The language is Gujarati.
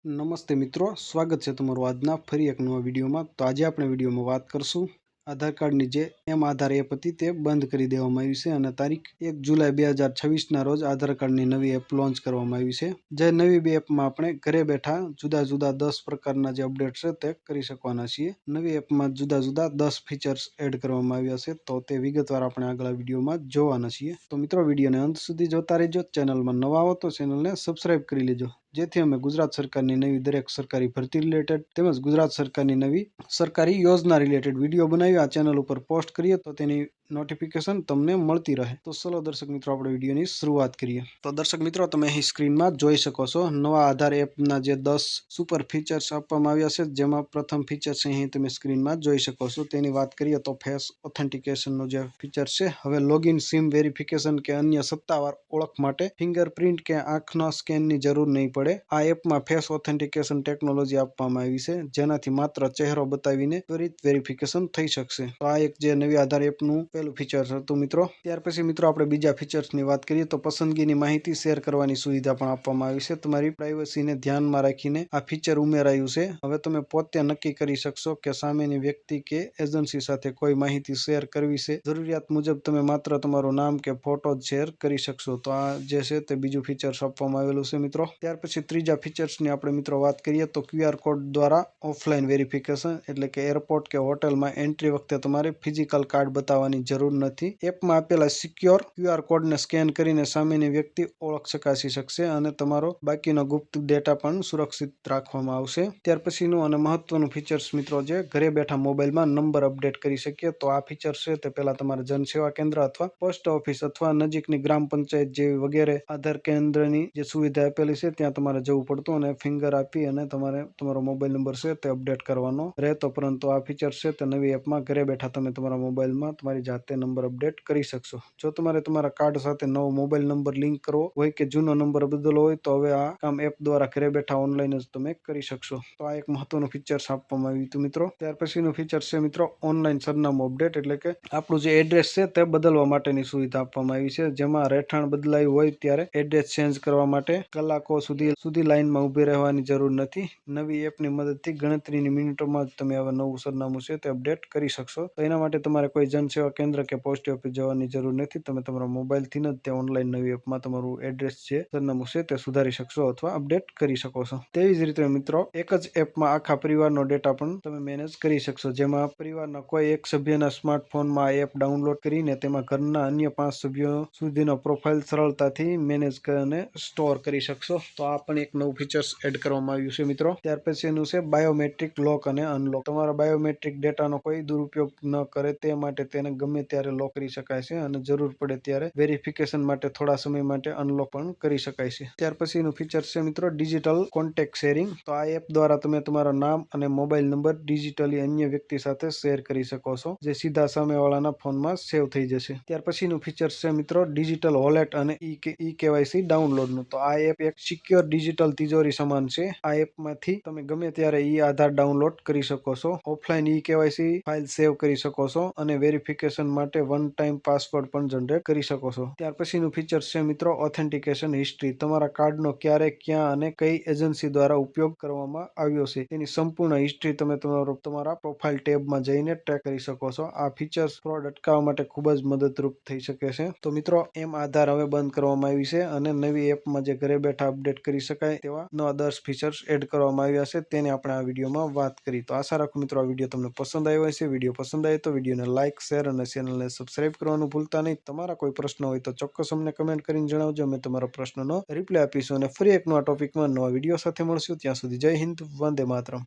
નમસ્તે મિત્રો, સ્વાગત છે તમારું આજના ફરી એક નવા વિડીયોમાં. તો આજે આપણે વિડીયોમાં વાત કરશું આધાર કાર્ડની જે આધાર એપ હતી તે બંધ કરી દેવામાં આવી છે અને તારીખ 1 જુલાઈ 2026ના રોજ આધાર કાર્ડની નવી એપ લોન્ચ કરવામાં આવી છે. જે નવી એપમાં આપણે ઘરે બેઠા જુદા જુદા 10 પ્રકારના જે અપડેટ છે તે કરી શકવાના છીએ. નવી એપમાં જુદા જુદા 10 ફીચર્સ એડ કરવામાં આવ્યા છે, તો તે વિગતવાર આપણે આગલા વિડીયોમાં જોવાના છીએ. તો મિત્રો, વિડીયોને અંત સુધી જોતા રહેજો. ચેનલમાં નવા હો તો ચેનલને સબસ્ક્રાઇબ કરી લેજો, જેથી અમે ગુજરાત સરકારની નવી દરેક સરકારી ભરતી રિલેટેડ તેમજ ગુજરાત સરકારની નવી સરકારી યોજના રિલેટેડ વિડીયો બનાવી આ ચેનલ ઉપર પોસ્ટ કરીએ તો તેની નોટિફિકેશન તમને મળતી રહે. તો ચલો દર્શક મિત્રો, આપણે વિડીયોની શરૂઆત કરીએ. તો દર્શક મિત્રો, તમે અહીં સ્ક્રીનમાં જોઈ શકો છો નવા આધાર એપના જે 10 સુપર ફીચર્સ આપવામાં આવ્યા છે. જેમાં પ્રથમ ફીચર છે અહીં તમે સ્ક્રીનમાં જોઈ શકો છો. તેની વાત કરીએ તો ફેસ ઓથેન્ટિકેશનનું જે ફીચર છે, હવે લોગિન, સિમ વેરિફિકેશન કે અન્ય સત્તાવાર ઓળખ માટે ફિંગરપ્રિન્ટ કે આંખના સ્કેનની જરૂર નહીં પડે. આ એપમાં ફેસ ઓથેન્ટિકેશન ટેકનોલોજી આપવામાં આવી છે, જેનાથી માત્ર ચહેરો બતાવીને ત્વરિત વેરિફિકેશન થઈ શકશે. તો આ એક જે નવી આધાર એપનું પહેલું ફીચર હતું મિત્રો. ત્યાર પછી મિત્રો, આપણે બીજા ફીચર્સની વાત કરીએ તો પસંદગીની માહિતી શેર કરવાની સુવિધા પણ આપવામાં આવી છે. તમારી પ્રાઇવસીને ધ્યાનમાં રાખીને આ ફીચર ઉમેરાયું છે. હવે તમે પોતે નક્કી કરી શકશો કે સામેની વ્યક્તિ કે એજન્સી સાથે કોઈ માહિતી શેર કરવી છે. જરૂરિયાત મુજબ તમે માત્ર તમારું નામ કે ફોટો જ શેર કરી શકશો. તો આ જે છે તે બીજું ફીચર્સ આપવામાં આવેલું છે મિત્રો. ત્યાર પછી ત્રીજા ફીચર્સની આપણે મિત્રો વાત કરીએ તો QR કોડ દ્વારા ઓફલાઈન વેરિફિકેશન, એટલે કે એરપોર્ટ કે હોટલમાં એન્ટ્રી વખતે તમારે ફિઝિકલ કાર્ડ બતાવવાની જરૂર નથી. એપમાં આપેલા સિક્યોર QR કોડને સ્કેન કરીને સામેની વ્યક્તિ ઓળખ ચકાસી શકશે અને તમારો બાકીનો ગુપ્ત ડેટા પણ સુરક્ષિત રાખવામાં આવશે. ત્યાર પછીનું અને મહત્વનું ફીચર્સ મિત્રો, જે ઘરે બેઠા મોબાઈલમાં નંબર અપડેટ કરી શકીએ. તો આ ફીચર છે તે પહેલા તમારે જનસેવા કેન્દ્ર અથવા પોસ્ટ ઓફિસ અથવા નજીકની ગ્રામ પંચાયત જેવી વગેરે આધાર કેન્દ્રની જે સુવિધા આપેલી છે ત્યાં તમારે જવું પડતું અને ફિંગર આપી અને તમારે તમારો મોબાઈલ નંબર છે તે અપડેટ કરવાનો રહેતો. પરંતુ આ ફીચર છે તે નવી એપમાં ઘરે બેઠા તમે તમારા મોબાઈલમાં તમારી જાતે નંબર અપડેટ કરી શકશો. જો તમારે તમારા કાર્ડ સાથે નવો મોબાઈલ નંબર લિંક કરવો હોય કે જૂનો નંબર બદલવો હોય તો હવે આ કામ એપ દ્વારા ઘરે બેઠા ઓનલાઈન જ તમે કરી શકશો. તો આ એક મહત્વનું ફીચર્સ આપવામાં આવ્યું હતું મિત્રો. ત્યાર પછીનું ફીચર છે મિત્રો ઓનલાઈન સરનામું અપડેટ, એટલે કે આપણું જે એડ્રેસ છે તે બદલવા માટેની સુવિધા આપવામાં આવી છે. જેમાં રહેઠાણ બદલાયું હોય ત્યારે એડ્રેસ ચેન્જ કરવા માટે કલાકો સુધી લાઈનમાં ઉભી રહેવાની જરૂર નથી. નવી એપની મદદથી ગણતરીની મિનિટોમાં જ તમે હવે નવું સરનામું છે તે અપડેટ કરી શકશો. તો એના માટે તમારે કોઈ જનસેવા કેન્દ્ર કે પોસ્ટ ઓફિસ જવાની જરૂર નથી. તમે તમારા મોબાઈલથી જ તે ઓનલાઈન નવી એપમાં તમારું એડ્રેસ છે, સરનામું છે તે સુધારી શકશો અથવા અપડેટ કરી શકો છો. તેવી જ રીતે મિત્રો, એક જ એપમાં આખા પરિવારનો ડેટા પણ તમે મેનેજ કરી શકશો. જેમાં પરિવારના કોઈ એક સભ્યના સ્માર્ટફોનમાં આ એપ ડાઉનલોડ કરીને તેમાં ઘરના અન્ય 5 સભ્યો સુધીનો પ્રોફાઇલ સરળતાથી મેનેજ અને સ્ટોર કરી શકશો. તો આ પણ એક નવું ફીચર્સ એડ કરવામાં આવ્યું છે મિત્રો. ત્યાર પછીનું છે બાયોમેટ્રિક લોક અને અનલોક. તમારા બાયોમેટ્રિક ડેટાનો કોઈ દુરુપયોગ ન કરે તે માટે તેને ગમે ત્યારે લોક કરી શકાય છે અને જરૂર પડે ત્યારે વેરિફિકેશન માટે થોડા સમય માટે અનલોક પણ કરી શકાય છે. ત્યાર પછીનું ફીચર છે મિત્રો ડિજિટલ કોન્ટેક્ટ શેરિંગ. તો આ એપ દ્વારા તમે તમારા નામ અને મોબાઈલ નંબર ડિજિટલી અન્ય વ્યક્તિ સાથે શેર કરી શકો છો, જે સીધા સામેવાળાના ફોનમાં સેવ થઈ જશે. ત્યાર પછીનું ફીચર છે મિત્રો ડિજિટલ વોલેટ અને ઈ કેવાયસી ડાઉનલોડનું. તો આ એપ એક સિક્યોર ડિજિટલ તિજોરી સમાન છે. આ એપમાંથી તમે ગમે ત્યારે ઈ આધાર ડાઉનલોડ કરી શકો છો, offline e KYC file save કરી શકો છો અને વેરિફિકેશન માટે વન ટાઈમ પાસવર્ડ પણ જનરેટ કરી શકો છો. ત્યાર પછીનું ફીચર છે મિત્રો ઓથેન્ટિકેશન હિસ્ટ્રી. તમારા કાર્ડનો ક્યારે, ક્યાં અને કઈ એજન્સી દ્વારા ઉપયોગ કરવામાં આવ્યો છે તેની સંપૂર્ણ હિસ્ટ્રી તમે તમારા પ્રોફાઇલ ટેબમાં જઈને ટ્રેક કરી શકો છો. આ ફીચર્સ ફ્રોડ અટકાવવા માટે ખૂબ જ મદદરૂપ થઈ શકે છે. તો મિત્રો, આધાર હવે બંધ કરવામાં આવી છે અને નવી એપમાં જે ઘરે બેઠા અપડેટ કરી શકાય તેવા નવા 10 ફીચર્સ એડ કરવામાં આવ્યા છે, તેને આપણે આ વિડીયોમાં વાત કરી. તો આશા રાખું મિત્રો આ વિડીયો તમને પસંદ આવ્યો હશે. વિડીયો પસંદ આવે તો વિડીયોને લાઇક, શેર અને ચેનલને સબસ્ક્રાઇબ કરવાનું ભૂલતા નહીં. તમારા કોઈ પ્રશ્ન હોય તો ચોક્કસ અમને કમેન્ટ કરીને જણાવજો. અમે તમારા પ્રશ્નનો રિપ્લાય આપીશું અને ફરી એક નવા ટોપિકમાં નવા વિડીયો સાથે મળશું. ત્યાં સુધી જય હિન્દ, વંદે માતરમ.